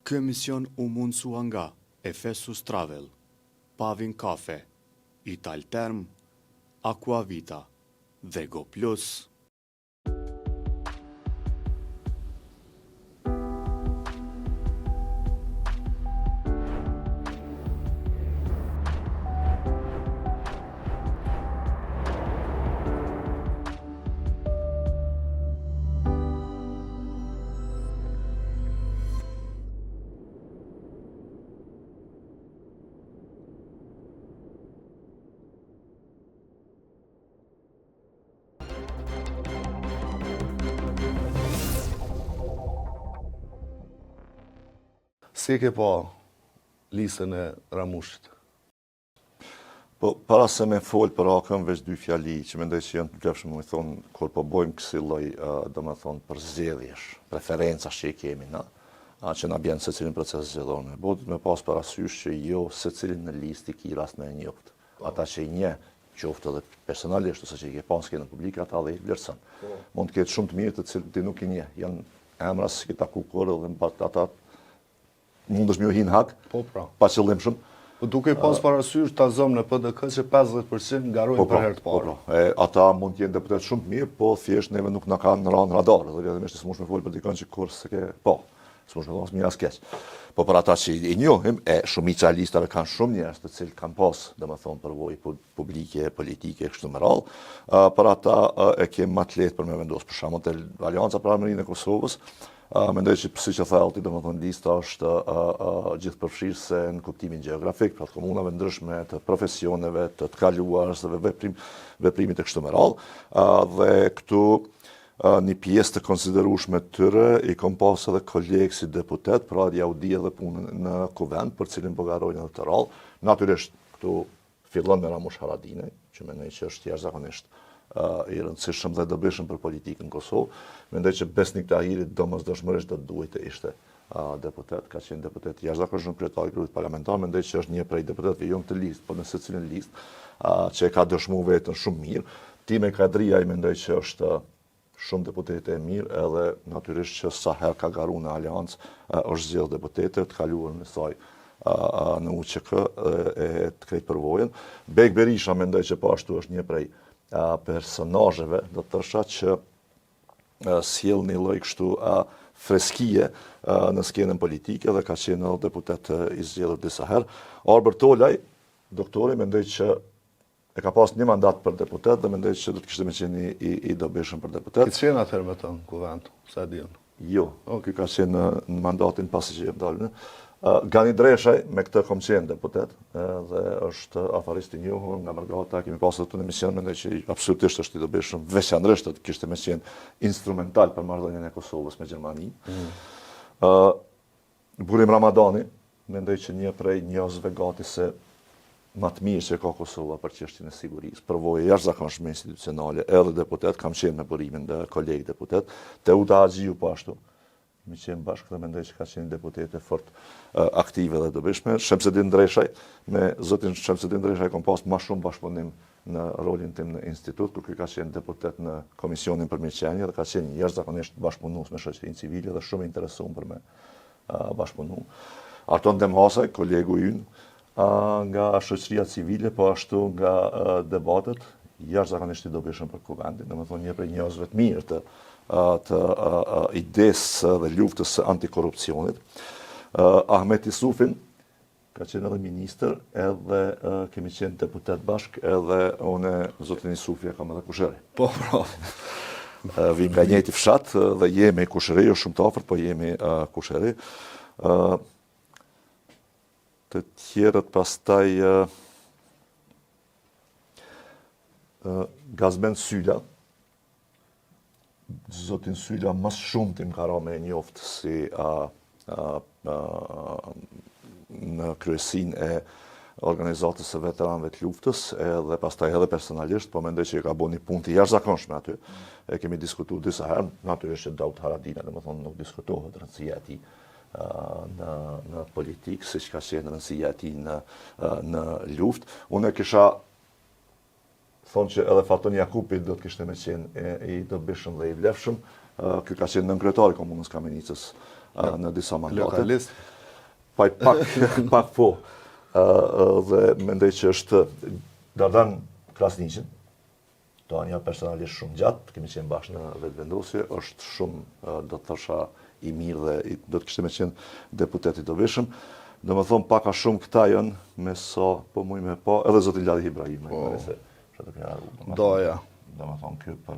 Ky emision u mundësua nga Efesus Travel, Pavin Kafe, Italterm, Aquavita dhe Go Plus. Si e ke pa listën e Ramushit? Po, para se me folë për akën, veç dy fjali që mendoj që janë të vlefshme, me thonë, kur po bojmë kësi lloj, do me thonë, për zgjedhjesh, preferencash që i kemi, që na bjenë se cilin proces zgjedhor me bot, me pas parasysh që jo se cilin në listë i ki rast me njoft. Ata që i nje, qoftë edhe personalisht, ose që i ke pas në publike, ata dhe i vlerëson. Mund të ketë shumë të mirë të cilët ti nuk i nje, janë emra si ki taku kurë dhe në ata mund është mjo hinë hak, pa qëllim shumë. Po duke pas parasysh ta zëm në PDK që 50% ngarojnë për herë të parë. Ata mund të jenë deputet shumë të mirë, po thjesht neve nuk na kanë në ranë radar, dhe vjetëmisht s'mush me folë për dikon që kur se ke po, s'mush me thonë s'mirë as keq. Po për ata që i njohim, shumica e listave kanë shumë njerëz të cilë kanë pas, domethënë përvojë publike, politike, kështu me radhë. Për ata e kemi më të lehtë për me vendosur. Për shembull, te Alianca për Armërinë e Kosovës, mendoj që si që thellti, domethënë lista është gjithëpërfshirëse në kuptimin gjeografik, pra të komunave ndryshme, të profesioneve, të kaluarës dhe veprimit e kështu me radhë. Dhe këtu një pjesë të konsiderueshme të tyre i kom pas edhe kolegë si deputet, pra ja u di edhe punën në kuvend, për cilin po garojnë edhe të radhë. Natyrisht këtu fillon me Ramush Haradinaj, që mendoj që është jashtëzakonisht i rëndësishëm dhe dobishëm për politikën në Kosovë. Mendoj që Besnik Tahirit domosdoshmërisht do të duhet të ishte deputet, ka qenë deputet jashtëzakonisht kryetari i grupit parlamentar, mendoj që është një prej deputetëve jo në këtë listë, por në secilin listë që e ka dëshmuar veten shumë mirë. Time Kadria i mendoj që është shumë deputete e mirë, edhe natyrisht që sa herë ka garuar në Aleancë është zgjedhur deputete të kaluar në saj në UÇK e të krejt përvojën. Bek Berisha mendoj që po ashtu është një prej personazheve, do të thosha që sjell një lloj kështu freskie në skenën politike dhe ka qenë edhe deputet i zgjedhur disa herë. Albert Olaj, doktori, mendoj që e ka pas një mandat për deputet dhe mendoj që do të kishte me qenë i dobishëm për deputet. Ki qenë atëherë me të në kuvend, sa e diun? Jo, ky ka qenë në mandatin pasi që jam dalë. Gani Dreshaj, me këtë kom qenë deputet, dhe është afarist i njohur nga Margata, kemi pasur të në emision, mendoj që absolutisht është i dobishëm, veçanërisht të kishte me qenë instrumental për marrëdhënien e Kosovës me Gjermaninë. Burim Ramadani, mendoj që një prej njerëzve gati se më të mirë që ka Kosova për çështjen e sigurisë, përvojë jashtëzakonshme institucionale, edhe deputet, kam qenë me burimin dhe kolegë deputet, Teuta Haxhiu po ashtu. Mi qenë bashkë dhe mendoj që ka qenë deputete fort aktive dhe dobishme. Shemsedin Dreshaj, me zotin Shemsedin Dreshaj kom pas ma shumë bashkëpunim në rolin tim në institut, kur ka qenë deputet në Komisionin për Mirëqenie dhe ka qenë jashtëzakonisht bashkëpunues me shoqërinë civile dhe shumë interesuar për me bashkëpunu. Arton Demhasaj, kolegu ynë nga shoqëria civile, po ashtu nga debatet, jashtëzakonisht i dobishëm për kuvendin, domethënë një prej njerëzve të mirë të idesë dhe luftës së antikorrupsionit. Ahmet Isufin, ka qenë edhe ministër, edhe kemi qenë deputet bashk, edhe une, zotin Isufi, kam edhe kushëri. Po, pra. Vim nga njëjti fshat, dhe jemi kushëri, jo shumë të afërt, po jemi kushëri. Të tjerët pastaj Gazmen Sylla, zotin Sylla mas shumë tim ka ra me njoftë si në kryesin e organizatës së veteranëve të luftës, edhe pastaj edhe personalisht, po mendoj që ka bënë një punë të jashtëzakonshme aty. E kemi diskutuar disa herë, natyrisht që Daud Haradinaj, domethënë nuk diskutohet rëndësia e tij në politikë, siç ka qenë rëndësia e tij në luftë. Unë kisha thonë që edhe Faton Jakupi do të kishte me qenë i dobishëm dhe i vlefshëm. Ky ka qenë nënkryetari i Komunës Kamenicës në disa mandate. Lokalist? pak po. Dhe mendoj që është Dardan Krasniqin, do një personalisht shumë gjatë, kemi qenë bashkë në vetëvendosje, është shumë, do të thosha, i mirë dhe do të kishte me qenë deputet i dobishëm. Do më thonë paka shumë këta janë me sa, po muj me pa, edhe zotin Ladi Ibrahim. Doja. Do më thonë kjo për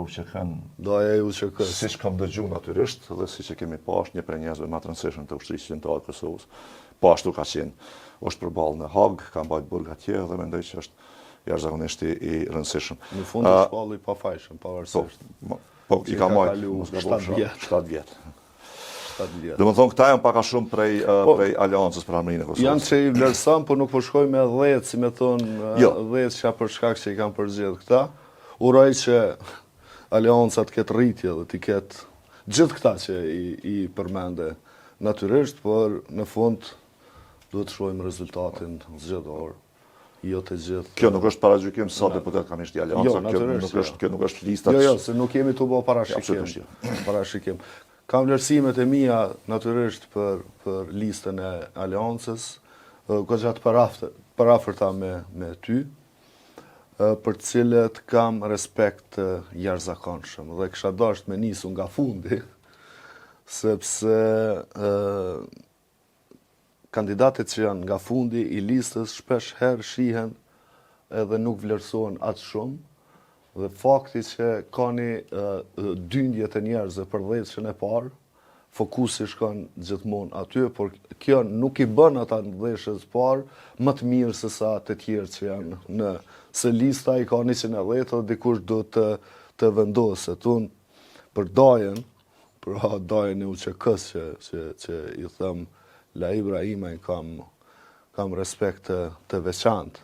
UÇK-n. Doja e UÇK-s. Si që kam dëgju natyrisht, dhe si që kemi pa është një prej njerëzve më të rëndësishëm të ushtrisë qendrore të Kosovës. Po ashtu ka qenë. Është përballë në Hag, ka mbajtur burg atje dhe mendoj që është jashtëzakonisht i rëndësishëm. Në fund është shpalli pa fajshëm, pavarësisht. Po, i ka marrë 7 vjet. Dhe më thonë, këta janë paka shumë prej aliancës për armërinë e Kosovës. Janë që i vlerësan, po nuk po shkoj me 10, si me thonë, 10 që për shkak që i kanë përgjedh këta. Uroj që aliancat këtë rritje dhe t'i ketë gjithë këta që i përmende natyrisht, por në fund duhet të shohim rezultatin zgjedhor. Jo të gjithë. Kjo nuk është paragjykim sa deputet kam ishte i alianca, kjo nuk është lista. Jo, se nuk jemi të bo parashikim. Kam vlerësimet e mia natyrisht për listën e aliancës, goxhat parafërta me ty, për cilët kam respekt të jashtëzakonshëm dhe kisha dashur me nisu nga fundi, sepse kandidatët që janë nga fundi i listës shpesh herë shihen edhe nuk vlerësohen atë shumë, dhe fakti që ka një dyndje të njerëzve për 10-shën e parë, fokusi shkon gjithmonë aty, por kjo nuk i bën ata në 10-shën e parë më të mirë se sa të tjerë që janë në se lista i ka 110 dhe dikush do të vendoset. Unë për dajen, dajen e UÇK-s që i them La Ibrahima, kam respekt të veçantë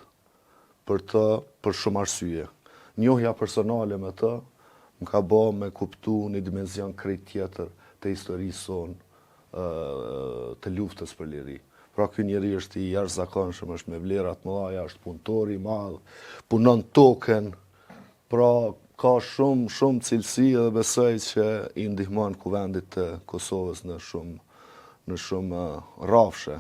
për shumë arsye. Njohja personale me të më ka bë me kuptu një dimenzion krejt tjetër të historisë sonë të luftës për liri. Pra ky njeri është i jashtëzakonshëm, është me vlerat mëdha, është punëtor i madh, punon token, pra ka shumë cilësi dhe besoj që i ndihmon kuvendit të Kosovës në shumë rrafshe.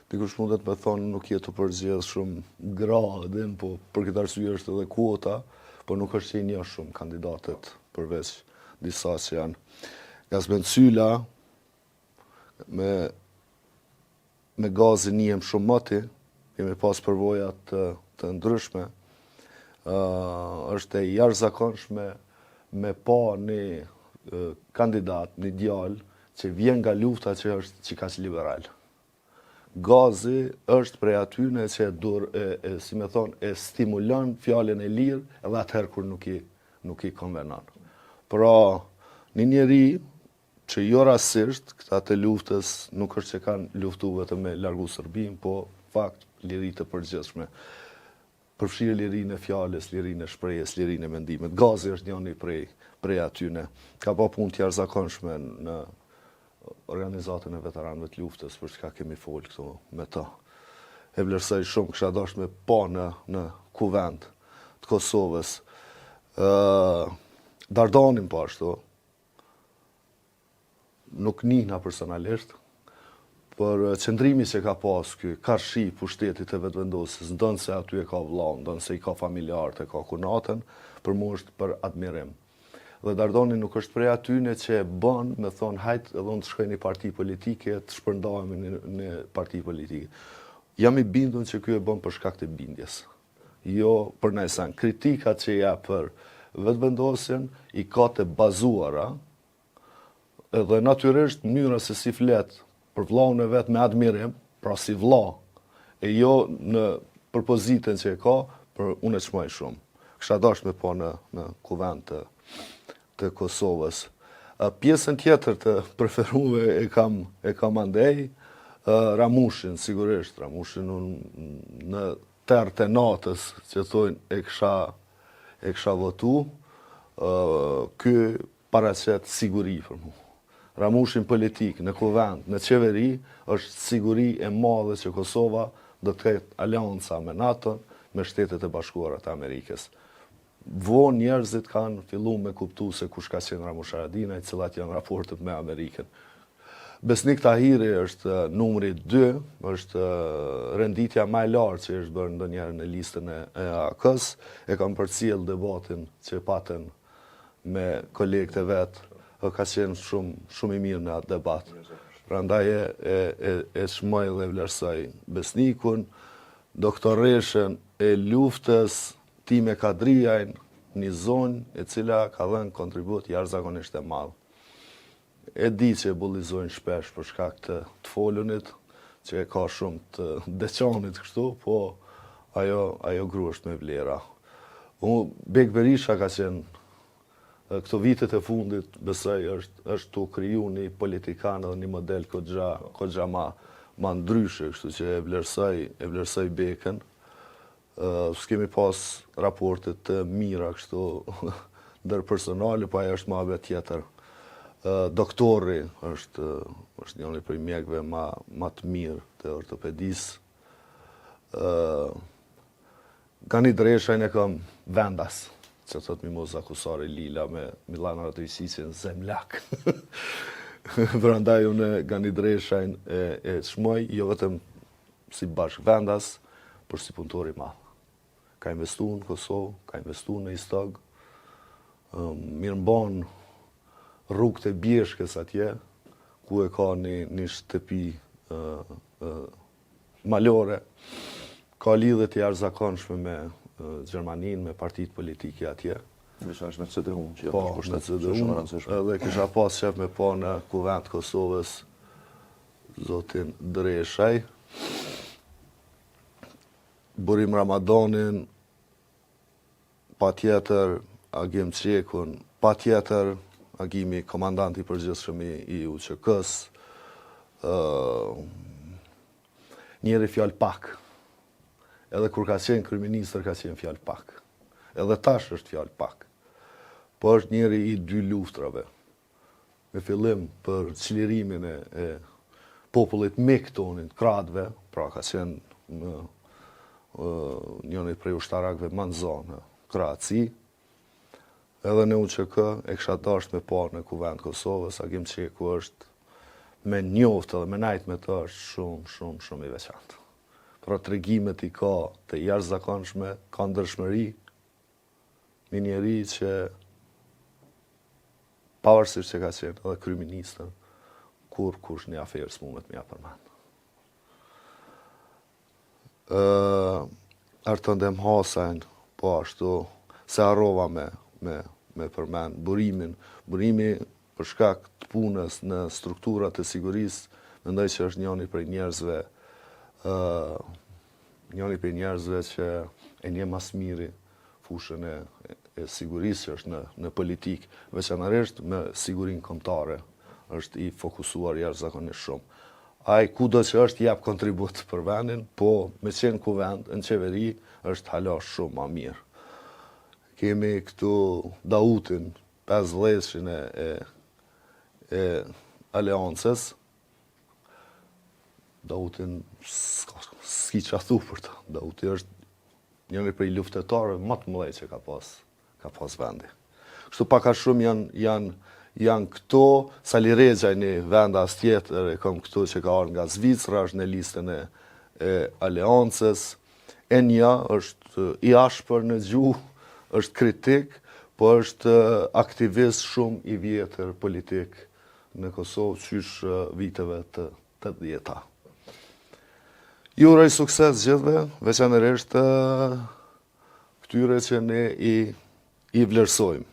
Dikush mundet me thonë nuk jetë të përgjedh shumë gradin, po për këtë arsye është edhe kuota, po nuk është që i njeh shumë kandidatët përveç disa që janë. Gazmend Sylla, me gazin njihem shumë moti, kemi pas përvojat të ndryshme, është e jashtëzakonshme me pa një kandidat, një djalë, që vjen nga lufta që është që ka liberal. Gazi është prej atyne që si me thonë, e stimulon fjalën e lirë edhe atëherë kur nuk i konvenon. Pra, një njeri që jo rasisht, këta të luftës nuk është që kanë luftu vetëm me largu Serbin, po fakt liri të përgjithshme. Përfshirë lirinë e fjalës, lirinë e shprehjes, lirinë e mendimet. Gazi është njëri prej atyne. Ka pa punë të jashtëzakonshme në organizatën e veteranëve të luftës, për çka kemi folë këtu me ta. E vlerësoj shumë, kisha dashur me pa në kuvend të Kosovës. Dardanin po ashtu, nuk njihna personalisht, por qëndrimi që ka pas ky, ka shi pushtetit e vetëvendosjes, ndonë se aty e ka vëlla, ndonë se i ka familjarët, e ka kunatën, për mua është për admirim. Dhe Dardani nuk është prej atyne që bën, me thonë, hajtë edhe unë të shkoj një parti politike, të shpërndajme një parti politike. Jam i bindun që kjo e bën për shkak të bindjes. Jo për nëjësan. Kritikat që ja për vetëvendosjen i ka të bazuara, edhe natyrisht mënyra se si flet për vllaun e vet me admirim, pra si vlla, e jo për pozitën që e ka, për unë e çmoj shumë. Kisha dashur me pa në kuvend të Kosovës. Pjesën tjetër të preferuar e kam andej, Ramushin, sigurisht. Ramushin në terë të natës, që thonë e kisha votu, ky paraqet siguri për mu. Ramushin politik, në kuvend, në qeveri, është siguri e madhe që Kosova do të ketë alianca me NATO, me Shtetet e Bashkuara të Amerikës. Vonë njerëzit kanë fillu me kuptu se kush ka qenë Ramush Haradinaj, cilat janë raportet me Amerikën. Besnik Tahiri është numri 2, është renditja më e lartë që është bërë ndonjëherë në listën e AK-s. E kam përcjell debatin që patën me kolegët e vet, ka qenë shumë i mirë në atë debat. Prandaj e shmoj dhe vlerësoj Besnikun, doktoreshën e luftës Time Kadriajn, një zonë e cila ka dhënë kontribut jashtëzakonisht e madh. E di që bullizojnë shpesh për shkak të folunit, që e ka shumë të deçanit kështu, po ajo gru është me vlera. Bek Berisha ka qenë këto vitet e fundit, besoj është të kriju një politikan dhe një model kogja ma ndryshe, kështu që e vlerësoj Bekën. S'kemi pas raportet të mira kështu ndërpersonale, po ajo është ma be tjetër. Doktori është njëri prej mjekëve ma të mirë të ortopedisë. Gani Dreshajn e kam vendas, që thot Mimoza Kusari Lila me Milana Ratojësisjen zemlak. Prandaj unë Gani Dreshajn e shmoj, jo vetëm si bashk vendas, por si punëtor i madh. Ka investu në Kosovë, ka investu në Istog, mirë mban rrugët e Bjeshkës atje, ku e ka një shtëpi malore, ka lidhje të jashtëzakonshme me Gjermaninë, me partitë politike atje. Veçanërisht me CDU, që Po, me CDU, edhe kisha pas shef me pa në Kuvend Kosovës zotin Dreshaj. Burim Ramadanin, pa tjetër Agim Qekun, pa tjetër Agimi komandanti përgjithshëm i UÇK-s, njëri fjalë pak. Edhe kur ka qenë kryeministër ka qenë fjalë pak. Edhe tash është fjalë pak. Po është njëri i 2 luftrave. Me fillim për çlirimin e popullit Mektonit, Kradve, pra ka qenë njëri prej ushtarakëve Manzon në Kraci. Edhe në UÇK e kisha dashur me pa në Kuvend Kosovës, Agim Qeku është me njoftë dhe me najt me të është shumë i veçantë. Pra tregimet i ka të jashtëzakonshme, ka ndërshmëri, një njeri që pavarësisht që ka qenë edhe kryeministër, kur kush një aferë s'mumet me ja përmend. Artën Dem Hasajn, po ashtu, se harrova me përmend burimi për shkak të punës në strukturat e sigurisë, mendoj që është njëri prej njerëzve që e nje mas miri fushën e sigurisë që është në politikë, veçanërisht me sigurinë kombëtare, është i fokusuar jashtëzakonisht shumë. Ai kudo që është jep kontribut për vendin, po me qenë kuvend, në qeveri, është hala shumë ma mirë. Kemi këtu Dautin, 50-shin e aleancës. Dautin s'ki që a thu për të. Dauti është njëri prej luftetarëve më të mëdhenj që ka pas vendi. Kështu pak a shumë janë këto, Sali Rexha një vendas tjetër, e kam këtu që ka ardhur nga Zvicra, është në listën e aleancës. Enja është i ashpër në gjuhë, është kritik, po është aktivist shumë i vjetër politik në Kosovë, qysh viteve të 80-ta. Ju uroj sukses gjithve, veçanërisht këtyre që ne i vlerësojmë.